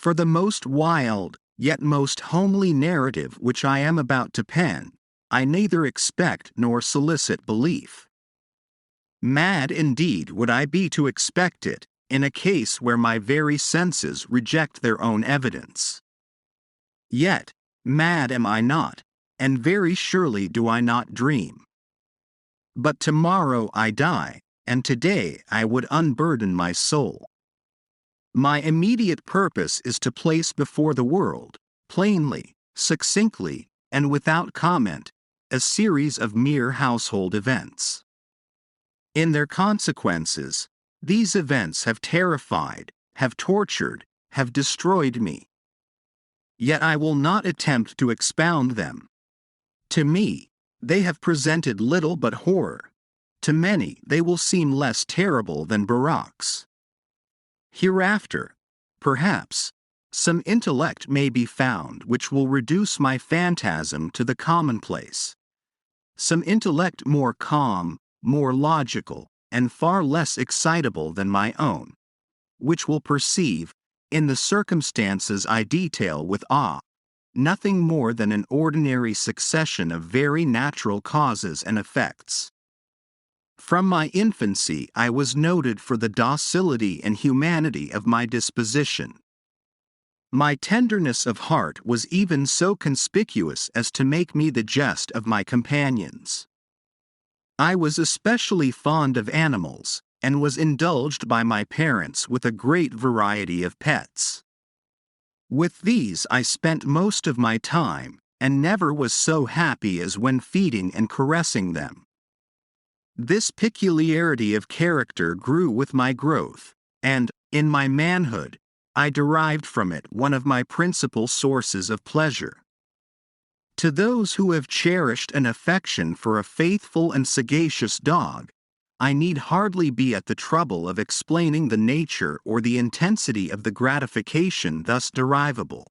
For the most wild, yet most homely narrative which I am about to pen, I neither expect nor solicit belief. Mad indeed would I be to expect it, in a case where my very senses reject their own evidence. Yet, mad am I not, and very surely do I not dream. But tomorrow I die, and today I would unburden my soul. My immediate purpose is to place before the world, plainly, succinctly, and without comment, a series of mere household events. In their consequences, these events have terrified, have tortured, have destroyed me. Yet I will not attempt to expound them. To me, they have presented little but horror. To many they will seem less terrible than barracks. Hereafter, perhaps, some intellect may be found which will reduce my phantasm to the commonplace. Some intellect more calm, more logical, and far less excitable than my own, which will perceive, in the circumstances I detail with awe, nothing more than an ordinary succession of very natural causes and effects. From my infancy I was noted for the docility and humanity of my disposition. My tenderness of heart was even so conspicuous as to make me the jest of my companions. I was especially fond of animals, and was indulged by my parents with a great variety of pets. With these I spent most of my time, and never was so happy as when feeding and caressing them. This peculiarity of character grew with my growth, and, in my manhood, I derived from it one of my principal sources of pleasure. To those who have cherished an affection for a faithful and sagacious dog, I need hardly be at the trouble of explaining the nature or the intensity of the gratification thus derivable.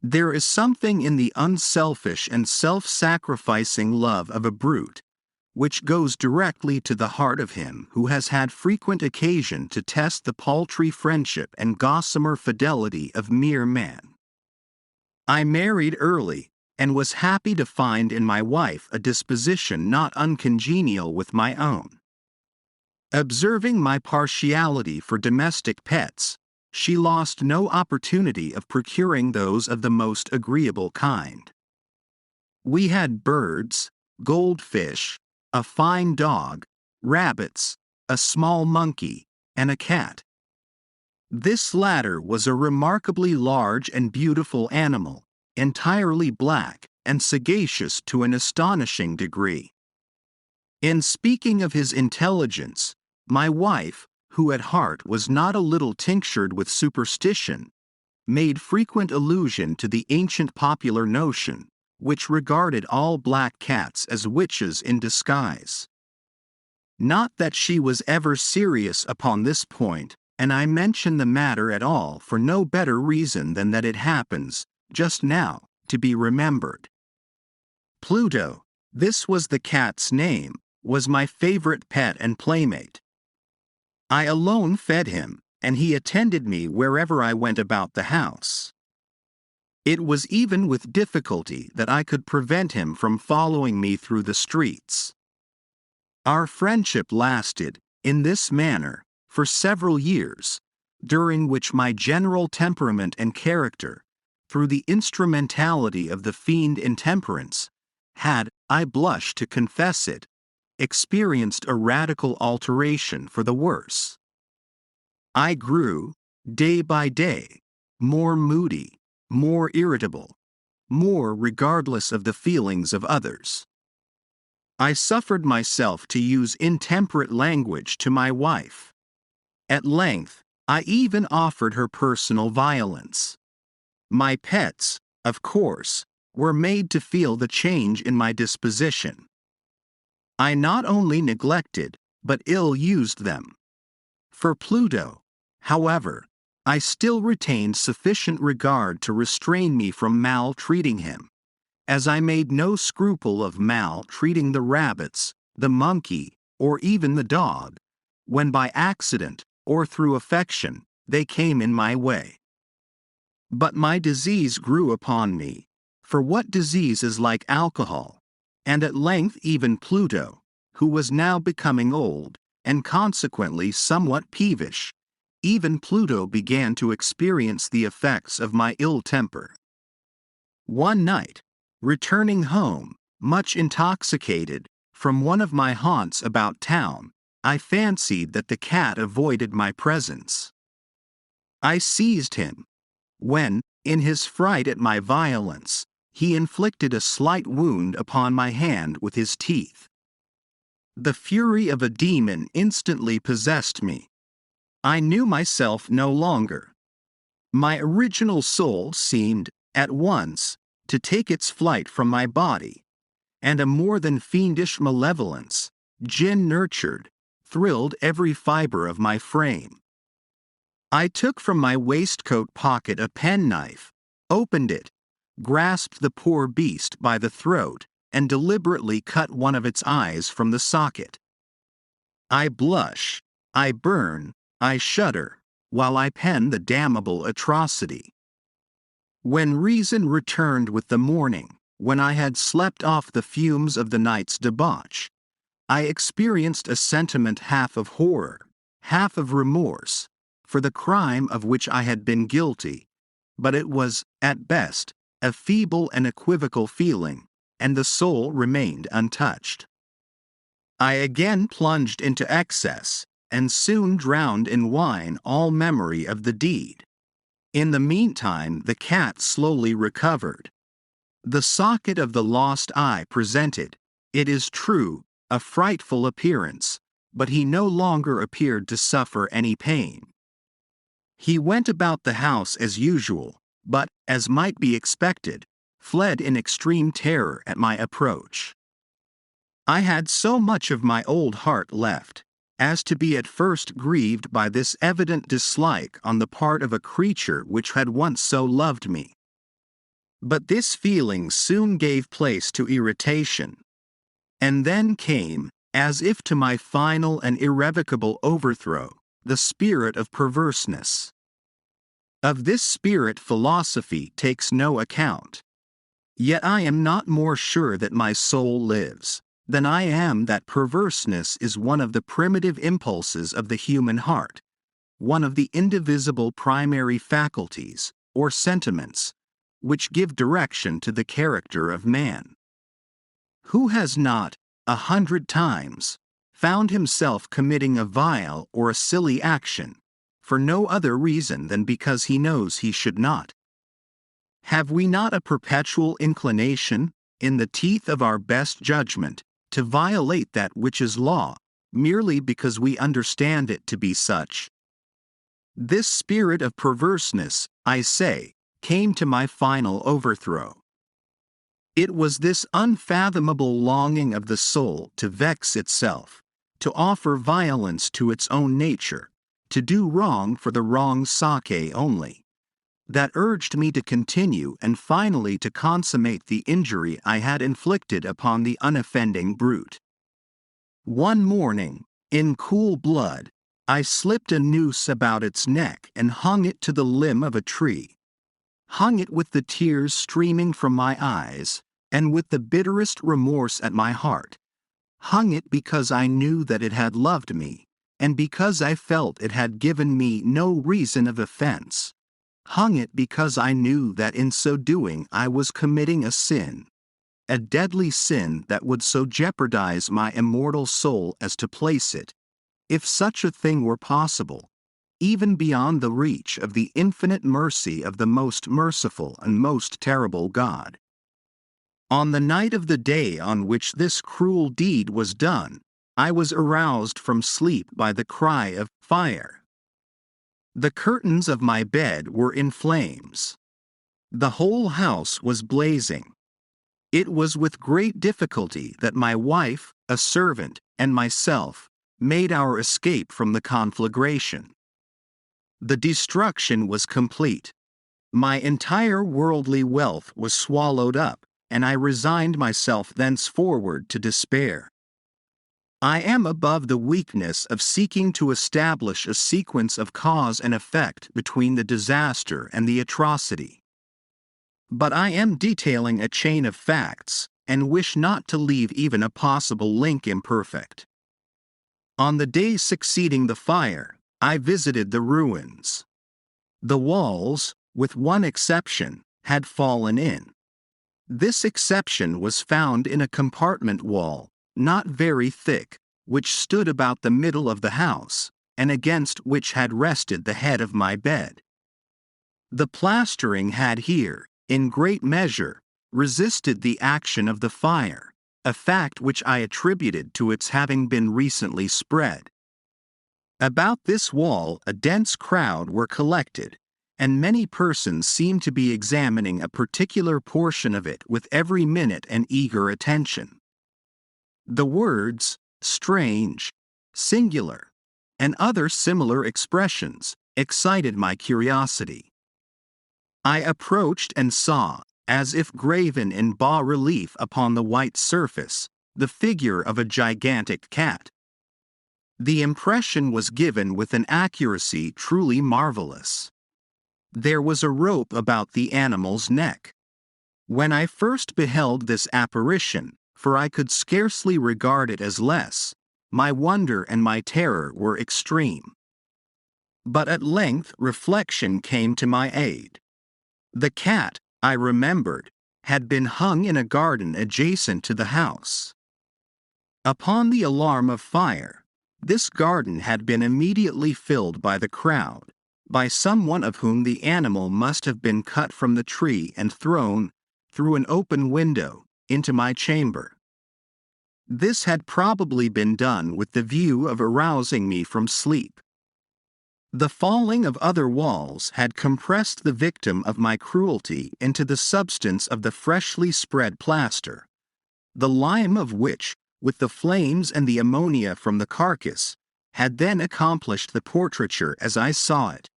There is something in the unselfish and self-sacrificing love of a brute, which goes directly to the heart of him who has had frequent occasion to test the paltry friendship and gossamer fidelity of mere man. I married early, and was happy to find in my wife a disposition not uncongenial with my own. Observing my partiality for domestic pets, she lost no opportunity of procuring those of the most agreeable kind. We had birds, goldfish, a fine dog, rabbits, a small monkey, and a cat. This latter was a remarkably large and beautiful animal, entirely black, and sagacious to an astonishing degree. In speaking of his intelligence, my wife, who at heart was not a little tinctured with superstition, made frequent allusion to the ancient popular notion, which regarded all black cats as witches in disguise. Not that she was ever serious upon this point, and I mention the matter at all for no better reason than that it happens, just now, to be remembered. Pluto, this was the cat's name, was my favorite pet and playmate. I alone fed him, and he attended me wherever I went about the house. It was even with difficulty that I could prevent him from following me through the streets. Our friendship lasted, in this manner, for several years, during which my general temperament and character, through the instrumentality of the fiend intemperance, had, I blush to confess it, experienced a radical alteration for the worse. I grew, day by day, more moody, more irritable, more regardless of the feelings of others. I suffered myself to use intemperate language to my wife. At length, I even offered her personal violence. My pets, of course, were made to feel the change in my disposition. I not only neglected, but ill-used them. For Pluto, however, I still retained sufficient regard to restrain me from maltreating him, as I made no scruple of maltreating the rabbits, the monkey, or even the dog, when by accident, or through affection, they came in my way. But my disease grew upon me. For what disease is like alcohol? And at length even Pluto, who was now becoming old, and consequently somewhat peevish, even Pluto began to experience the effects of my ill temper. One night, returning home, much intoxicated, from one of my haunts about town, I fancied that the cat avoided my presence. I seized him, when, in his fright at my violence, he inflicted a slight wound upon my hand with his teeth. The fury of a demon instantly possessed me. I knew myself no longer. My original soul seemed, at once, to take its flight from my body, and a more than fiendish malevolence, gin-nurtured, thrilled every fiber of my frame. I took from my waistcoat pocket a penknife, opened it, grasped the poor beast by the throat, and deliberately cut one of its eyes from the socket. I blush, I burn, I shudder, while I pen the damnable atrocity. When reason returned with the morning, when I had slept off the fumes of the night's debauch, I experienced a sentiment half of horror, half of remorse, for the crime of which I had been guilty, but it was, at best, a feeble and equivocal feeling, and the soul remained untouched. I again plunged into excess, and soon drowned in wine all memory of the deed. In the meantime the cat slowly recovered. The socket of the lost eye presented, it is true, a frightful appearance, but he no longer appeared to suffer any pain. He went about the house as usual, but, as might be expected, fled in extreme terror at my approach. I had so much of my old heart left, as to be at first grieved by this evident dislike on the part of a creature which had once so loved me. But this feeling soon gave place to irritation. And then came, as if to my final and irrevocable overthrow, the spirit of perverseness. Of this spirit philosophy takes no account. Yet I am not more sure that my soul lives, than I am that perverseness is one of the primitive impulses of the human heart, one of the indivisible primary faculties, or sentiments, which give direction to the character of man. Who has not, 100 times, found himself committing a vile or a silly action, for no other reason than because he knows he should not? Have we not a perpetual inclination, in the teeth of our best judgment, to violate that which is law, merely because we understand it to be such? This spirit of perverseness, I say, came to my final overthrow. It was this unfathomable longing of the soul to vex itself, to offer violence to its own nature, to do wrong for the wrong's sake only, that urged me to continue and finally to consummate the injury I had inflicted upon the unoffending brute. One morning, in cool blood, I slipped a noose about its neck and hung it to the limb of a tree. Hung it with the tears streaming from my eyes, and with the bitterest remorse at my heart. Hung it because I knew that it had loved me, and because I felt it had given me no reason of offense. Hung it because I knew that in so doing I was committing a sin, a deadly sin that would so jeopardize my immortal soul as to place it, if such a thing were possible, even beyond the reach of the infinite mercy of the most merciful and most terrible God. On the night of the day on which this cruel deed was done, I was aroused from sleep by the cry of fire. The curtains of my bed were in flames. The whole house was blazing. It was with great difficulty that my wife, a servant, and myself made our escape from the conflagration. The destruction was complete. My entire worldly wealth was swallowed up, and I resigned myself thenceforward to despair. I am above the weakness of seeking to establish a sequence of cause and effect between the disaster and the atrocity. But I am detailing a chain of facts, and wish not to leave even a possible link imperfect. On the day succeeding the fire, I visited the ruins. The walls, with one exception, had fallen in. This exception was found in a compartment wall, not very thick, which stood about the middle of the house, and against which had rested the head of my bed. The plastering had here, in great measure, resisted the action of the fire, a fact which I attributed to its having been recently spread. About this wall a dense crowd were collected, and many persons seemed to be examining a particular portion of it with every minute and eager attention. The words, strange, singular, and other similar expressions, excited my curiosity. I approached and saw, as if graven in bas-relief upon the white surface, the figure of a gigantic cat. The impression was given with an accuracy truly marvelous. There was a rope about the animal's neck. When I first beheld this apparition, for I could scarcely regard it as less, my wonder and my terror were extreme. But at length reflection came to my aid. The cat, I remembered, had been hung in a garden adjacent to the house. Upon the alarm of fire, this garden had been immediately filled by the crowd, by someone of whom the animal must have been cut from the tree and thrown, through an open window, into my chamber. This had probably been done with the view of arousing me from sleep. The falling of other walls had compressed the victim of my cruelty into the substance of the freshly spread plaster, the lime of which, with the flames and the ammonia from the carcass, had then accomplished the portraiture as I saw it.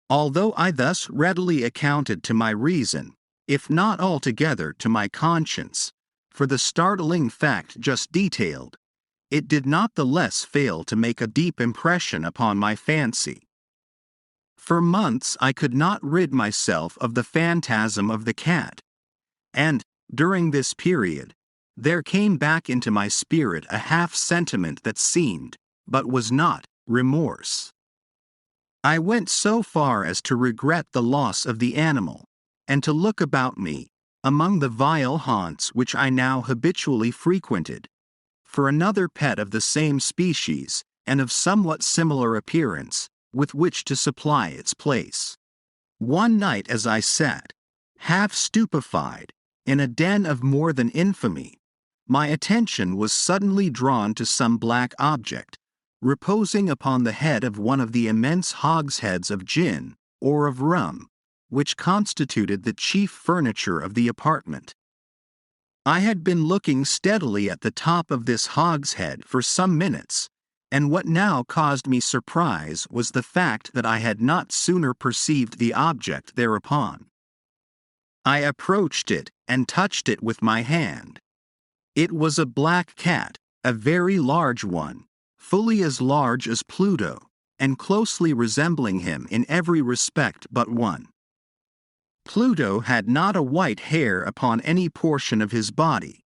Although I thus readily accounted to my reason, if not altogether to my conscience, for the startling fact just detailed, it did not the less fail to make a deep impression upon my fancy. For months I could not rid myself of the phantasm of the cat, and, during this period, there came back into my spirit a half-sentiment that seemed, but was not, remorse. I went so far as to regret the loss of the animal, and to look about me, among the vile haunts which I now habitually frequented, for another pet of the same species, and of somewhat similar appearance, with which to supply its place. One night as I sat, half stupefied, in a den of more than infamy, my attention was suddenly drawn to some black object, reposing upon the head of one of the immense hogsheads of gin, or of rum, which constituted the chief furniture of the apartment. I had been looking steadily at the top of this hogshead for some minutes, and what now caused me surprise was the fact that I had not sooner perceived the object thereupon. I approached it and touched it with my hand. It was a black cat, a very large one, fully as large as Pluto, and closely resembling him in every respect but one. Pluto had not a white hair upon any portion of his body,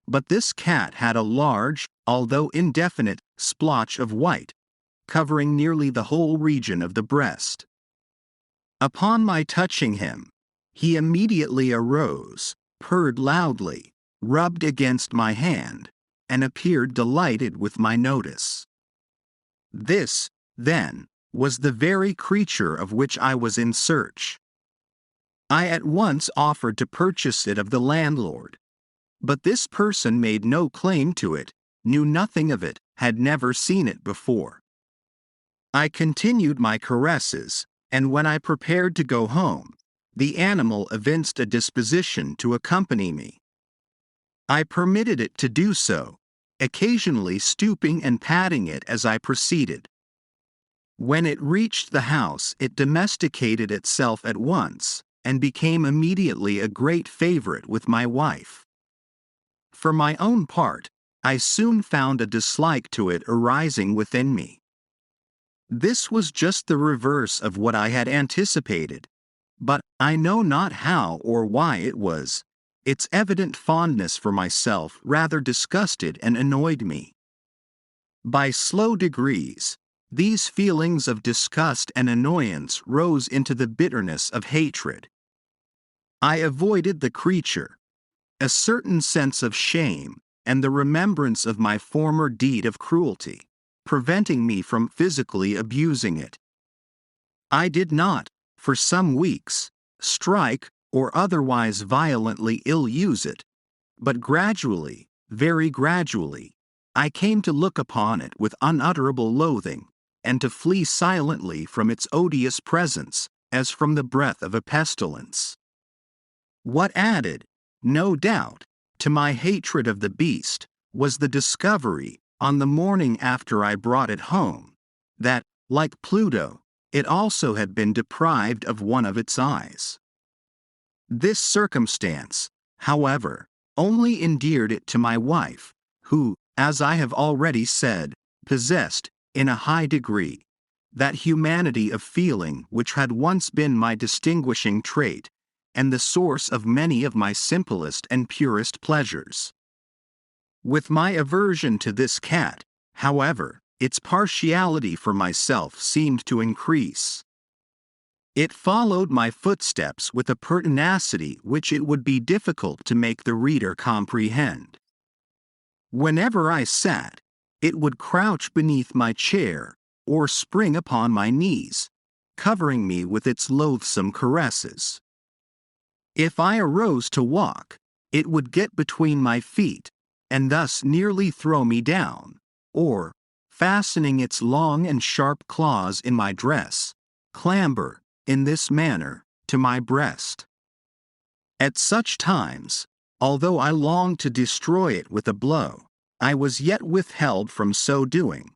but this cat had a large, although indefinite, splotch of white, covering nearly the whole region of the breast. Upon my touching him, he immediately arose, purred loudly, rubbed against my hand, and appeared delighted with my notice. This, then, was the very creature of which I was in search. I at once offered to purchase it of the landlord, but this person made no claim to it, knew nothing of it, had never seen it before. I continued my caresses, and when I prepared to go home, the animal evinced a disposition to accompany me. I permitted it to do so, occasionally stooping and patting it as I proceeded. When it reached the house, it domesticated itself at once, and became immediately a great favorite with my wife. For my own part, I soon found a dislike to it arising within me. This was just the reverse of what I had anticipated, but I know not how or why it was. Its evident fondness for myself rather disgusted and annoyed me. By slow degrees, these feelings of disgust and annoyance rose into the bitterness of hatred. I avoided the creature. A certain sense of shame, and the remembrance of my former deed of cruelty, preventing me from physically abusing it. I did not, for some weeks, strike or otherwise violently ill-use it, but gradually, very gradually, I came to look upon it with unutterable loathing, and to flee silently from its odious presence, as from the breath of a pestilence. What added, no doubt, to my hatred of the beast, was the discovery, on the morning after I brought it home, that, like Pluto, it also had been deprived of one of its eyes. This circumstance, however, only endeared it to my wife, who, as I have already said, possessed, in a high degree, that humanity of feeling which had once been my distinguishing trait, and the source of many of my simplest and purest pleasures. With my aversion to this cat, however, its partiality for myself seemed to increase. It followed my footsteps with a pertinacity which it would be difficult to make the reader comprehend. Whenever I sat, it would crouch beneath my chair, or spring upon my knees, covering me with its loathsome caresses. If I arose to walk, it would get between my feet, and thus nearly throw me down, or, fastening its long and sharp claws in my dress, clamber, in this manner, to my breast. At such times, although I longed to destroy it with a blow, I was yet withheld from so doing,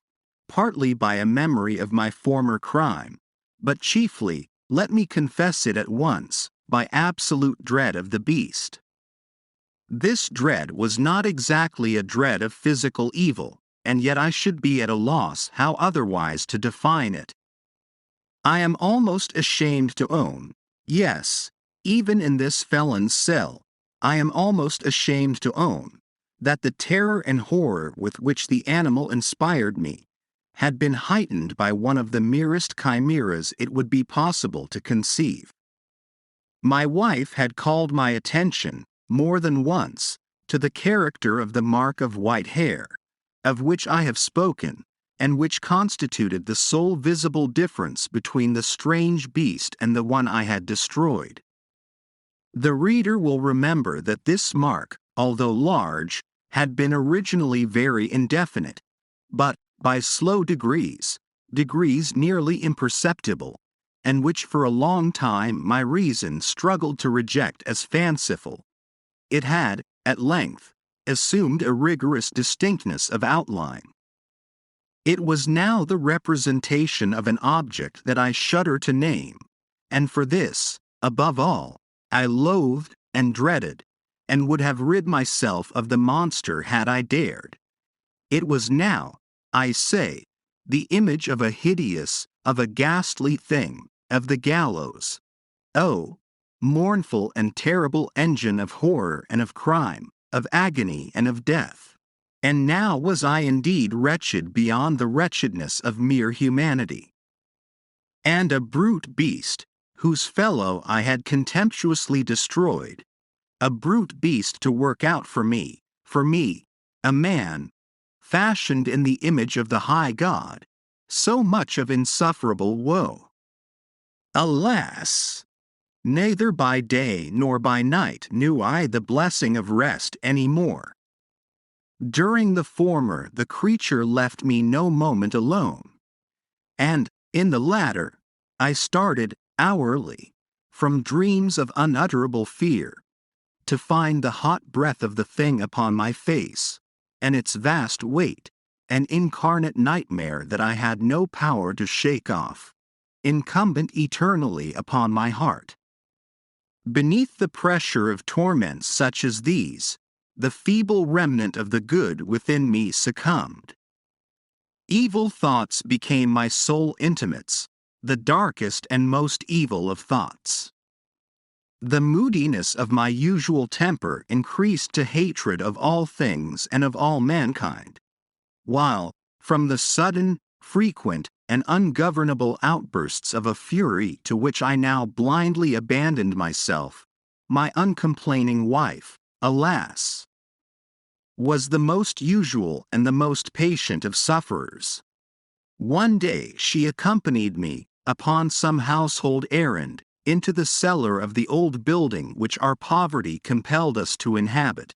partly by a memory of my former crime, but chiefly, let me confess it at once, by absolute dread of the beast. This dread was not exactly a dread of physical evil, and yet I should be at a loss how otherwise to define it. I am almost ashamed to own, yes, even in this felon's cell, I am almost ashamed to own, that the terror and horror with which the animal inspired me had been heightened by one of the merest chimeras it would be possible to conceive. My wife had called my attention, more than once, to the character of the mark of white hair, of which I have spoken, and which constituted the sole visible difference between the strange beast and the one I had destroyed. The reader will remember that this mark, although large, had been originally very indefinite, but, by slow degrees nearly imperceptible, and which for a long time my reason struggled to reject as fanciful, it had, at length, assumed a rigorous distinctness of outline. It was now the representation of an object that I shudder to name, and for this, above all, I loathed and dreaded, and would have rid myself of the monster had I dared. It was now, I say, the image of a hideous, of a ghastly thing, of the gallows. Oh, mournful and terrible engine of horror and of crime, of agony and of death. And now was I indeed wretched beyond the wretchedness of mere humanity. And a brute beast, whose fellow I had contemptuously destroyed, a brute beast to work out for me, a man, fashioned in the image of the high God, so much of insufferable woe. Alas! Neither by day nor by night knew I the blessing of rest any more. During the former the creature left me no moment alone, and, in the latter, I started, hourly, from dreams of unutterable fear, to find the hot breath of the thing upon my face, and its vast weight, an incarnate nightmare that I had no power to shake off, incumbent eternally upon my heart. Beneath the pressure of torments such as these, the feeble remnant of the good within me succumbed. Evil thoughts became my sole intimates, the darkest and most evil of thoughts. The moodiness of my usual temper increased to hatred of all things and of all mankind, while, from the sudden, frequent, and ungovernable outbursts of a fury to which I now blindly abandoned myself, my uncomplaining wife, alas, was the most usual and the most patient of sufferers. One day she accompanied me, upon some household errand, into the cellar of the old building which our poverty compelled us to inhabit.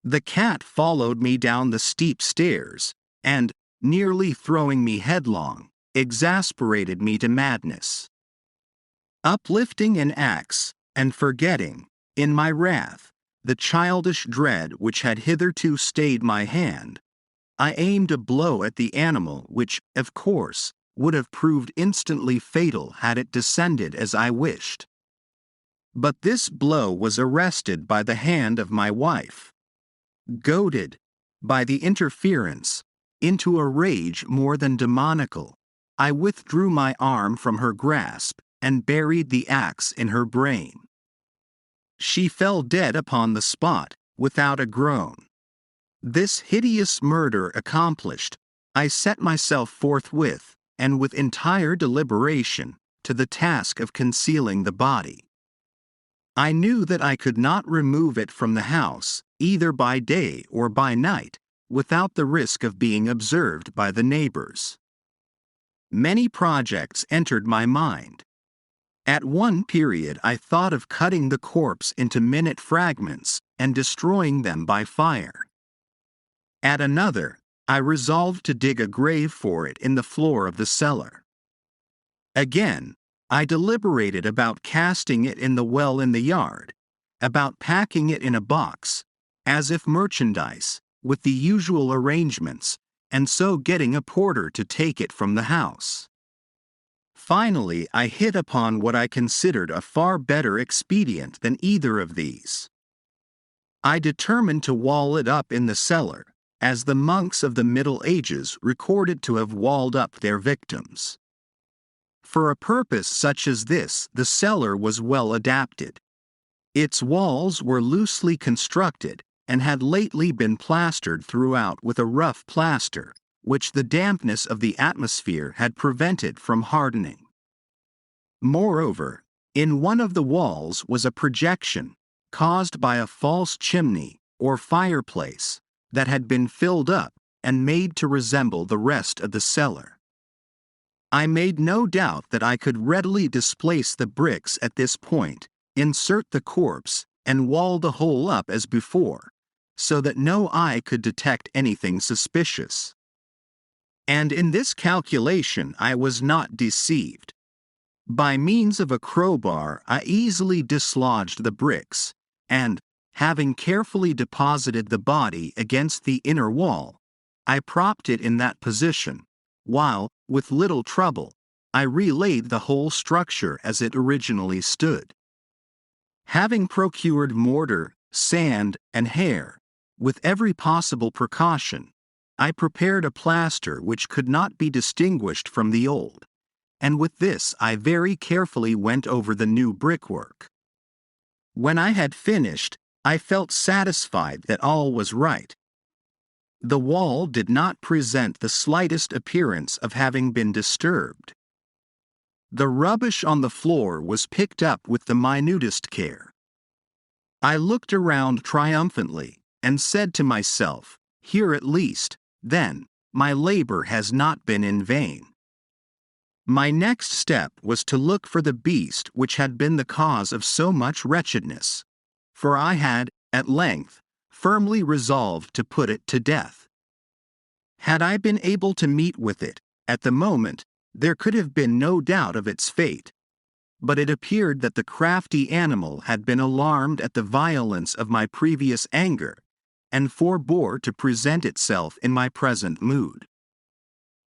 The cat followed me down the steep stairs, and, nearly throwing me headlong, exasperated me to madness. Uplifting an axe, and forgetting, in my wrath, the childish dread which had hitherto stayed my hand, I aimed a blow at the animal which, of course, would have proved instantly fatal had it descended as I wished. But this blow was arrested by the hand of my wife. Goaded, by the interference, into a rage more than demoniacal, I withdrew my arm from her grasp and buried the axe in her brain. She fell dead upon the spot, without a groan. This hideous murder accomplished, I set myself forthwith, and with entire deliberation, to the task of concealing the body. I knew that I could not remove it from the house, either by day or by night, without the risk of being observed by the neighbors. Many projects entered my mind. At one period I thought of cutting the corpse into minute fragments and destroying them by fire. At another, I resolved to dig a grave for it in the floor of the cellar. Again, I deliberated about casting it in the well in the yard, about packing it in a box, as if merchandise, with the usual arrangements, and so getting a porter to take it from the house. Finally, I hit upon what I considered a far better expedient than either of these. I determined to wall it up in the cellar, as the monks of the Middle Ages recorded to have walled up their victims. For a purpose such as this, the cellar was well adapted. Its walls were loosely constructed, and had lately been plastered throughout with a rough plaster, which the dampness of the atmosphere had prevented from hardening. Moreover, in one of the walls was a projection, caused by a false chimney, or fireplace, that had been filled up and made to resemble the rest of the cellar. I made no doubt that I could readily displace the bricks at this point, insert the corpse, and wall the whole up as before, so that no eye could detect anything suspicious. And in this calculation I was not deceived. By means of a crowbar I easily dislodged the bricks, and, having carefully deposited the body against the inner wall, I propped it in that position, while, with little trouble, I relaid the whole structure as it originally stood. Having procured mortar, sand, and hair, with every possible precaution, I prepared a plaster which could not be distinguished from the old, and with this I very carefully went over the new brickwork. When I had finished, I felt satisfied that all was right. The wall did not present the slightest appearance of having been disturbed. The rubbish on the floor was picked up with the minutest care. I looked around triumphantly, and said to myself, "Here at least, then, my labor has not been in vain." My next step was to look for the beast which had been the cause of so much wretchedness, for I had, at length, firmly resolved to put it to death. Had I been able to meet with it, at the moment, there could have been no doubt of its fate. But it appeared that the crafty animal had been alarmed at the violence of my previous anger, and forbore to present itself in my present mood.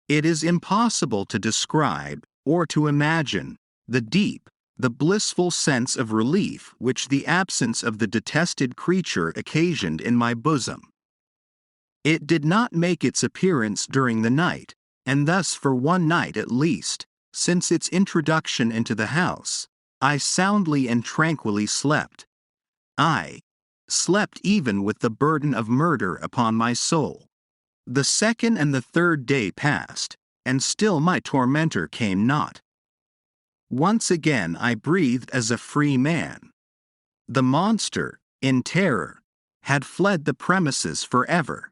It is impossible to describe, or to imagine, the deep, the blissful sense of relief which the absence of the detested creature occasioned in my bosom. It did not make its appearance during the night, and thus for one night at least, since its introduction into the house, I soundly and tranquilly slept. I slept even with the burden of murder upon my soul. The second and the third day passed, and still my tormentor came not. Once again I breathed as a free man. The monster, in terror, had fled the premises forever.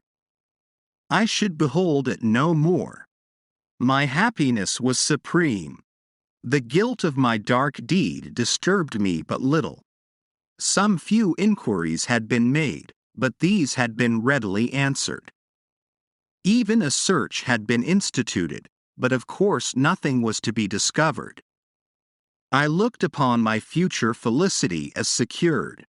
I should behold it no more. My happiness was supreme. The guilt of my dark deed disturbed me but little. Some few inquiries had been made, but these had been readily answered. Even a search had been instituted, but of course nothing was to be discovered. I looked upon my future felicity as secured.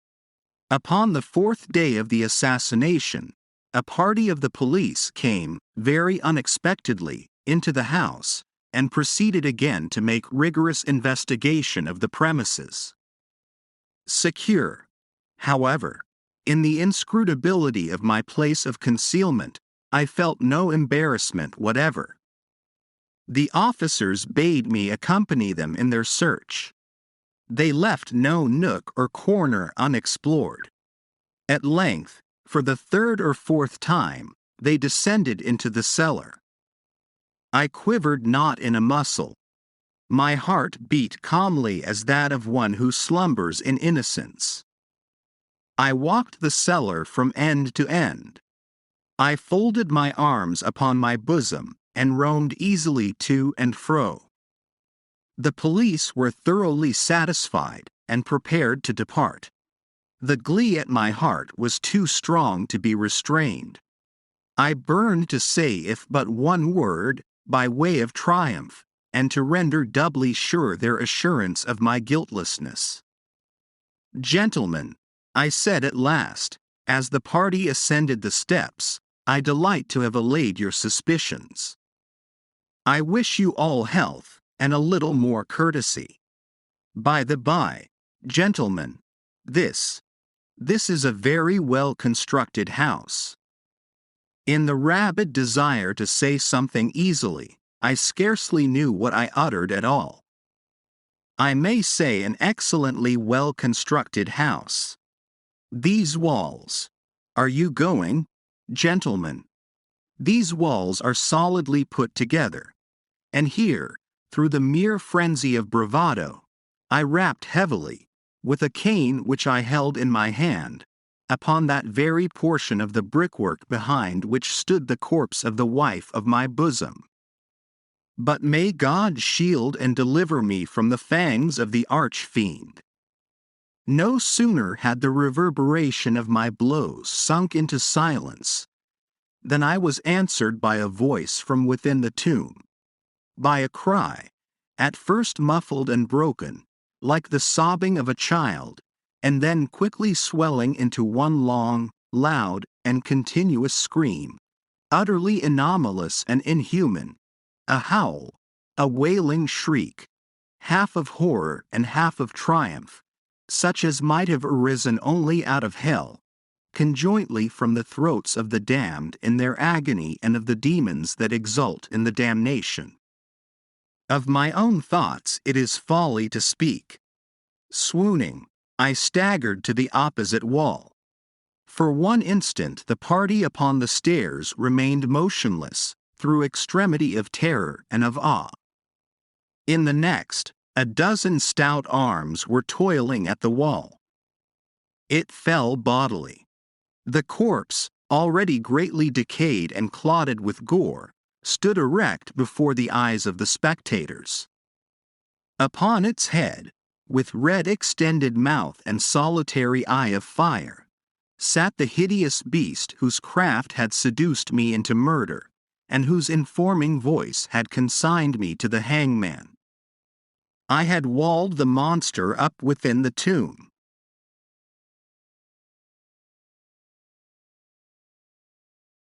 Upon the fourth day of the assassination, a party of the police came, very unexpectedly, into the house, and proceeded again to make rigorous investigation of the premises. Secure, however, in the inscrutability of my place of concealment, I felt no embarrassment whatever. The officers bade me accompany them in their search. They left no nook or corner unexplored. At length, for the third or fourth time, they descended into the cellar. I quivered not in a muscle. My heart beat calmly as that of one who slumbers in innocence. I walked the cellar from end to end. I folded my arms upon my bosom and roamed easily to and fro. The police were thoroughly satisfied and prepared to depart. The glee at my heart was too strong to be restrained. I burned to say if but one word, by way of triumph, and to render doubly sure their assurance of my guiltlessness. "Gentlemen," I said at last, as the party ascended the steps, "I delight to have allayed your suspicions. I wish you all health, and a little more courtesy. By the by, gentlemen, this is a very well-constructed house." In the rabid desire to say something easily, I scarcely knew what I uttered at all. I may say an excellently well-constructed house. These walls. Are you going, gentlemen? These walls are solidly put together. And here, through the mere frenzy of bravado, I rapped heavily, with a cane which I held in my hand, upon that very portion of the brickwork behind which stood the corpse of the wife of my bosom. But may God shield and deliver me from the fangs of the arch-fiend. No sooner had the reverberation of my blows sunk into silence than I was answered by a voice from within the tomb, by a cry, at first muffled and broken, like the sobbing of a child, and then quickly swelling into one long, loud, and continuous scream, utterly anomalous and inhuman, a howl, a wailing shriek, half of horror and half of triumph, such as might have arisen only out of hell, conjointly from the throats of the damned in their agony and of the demons that exult in the damnation. Of my own thoughts it is folly to speak. Swooning, I staggered to the opposite wall. For one instant the party upon the stairs remained motionless, through extremity of terror and of awe. In the next, a dozen stout arms were toiling at the wall. It fell bodily. The corpse, already greatly decayed and clotted with gore, stood erect before the eyes of the spectators. Upon its head, with red extended mouth and solitary eye of fire, sat the hideous beast whose craft had seduced me into murder, and whose informing voice had consigned me to the hangman. I had walled the monster up within the tomb.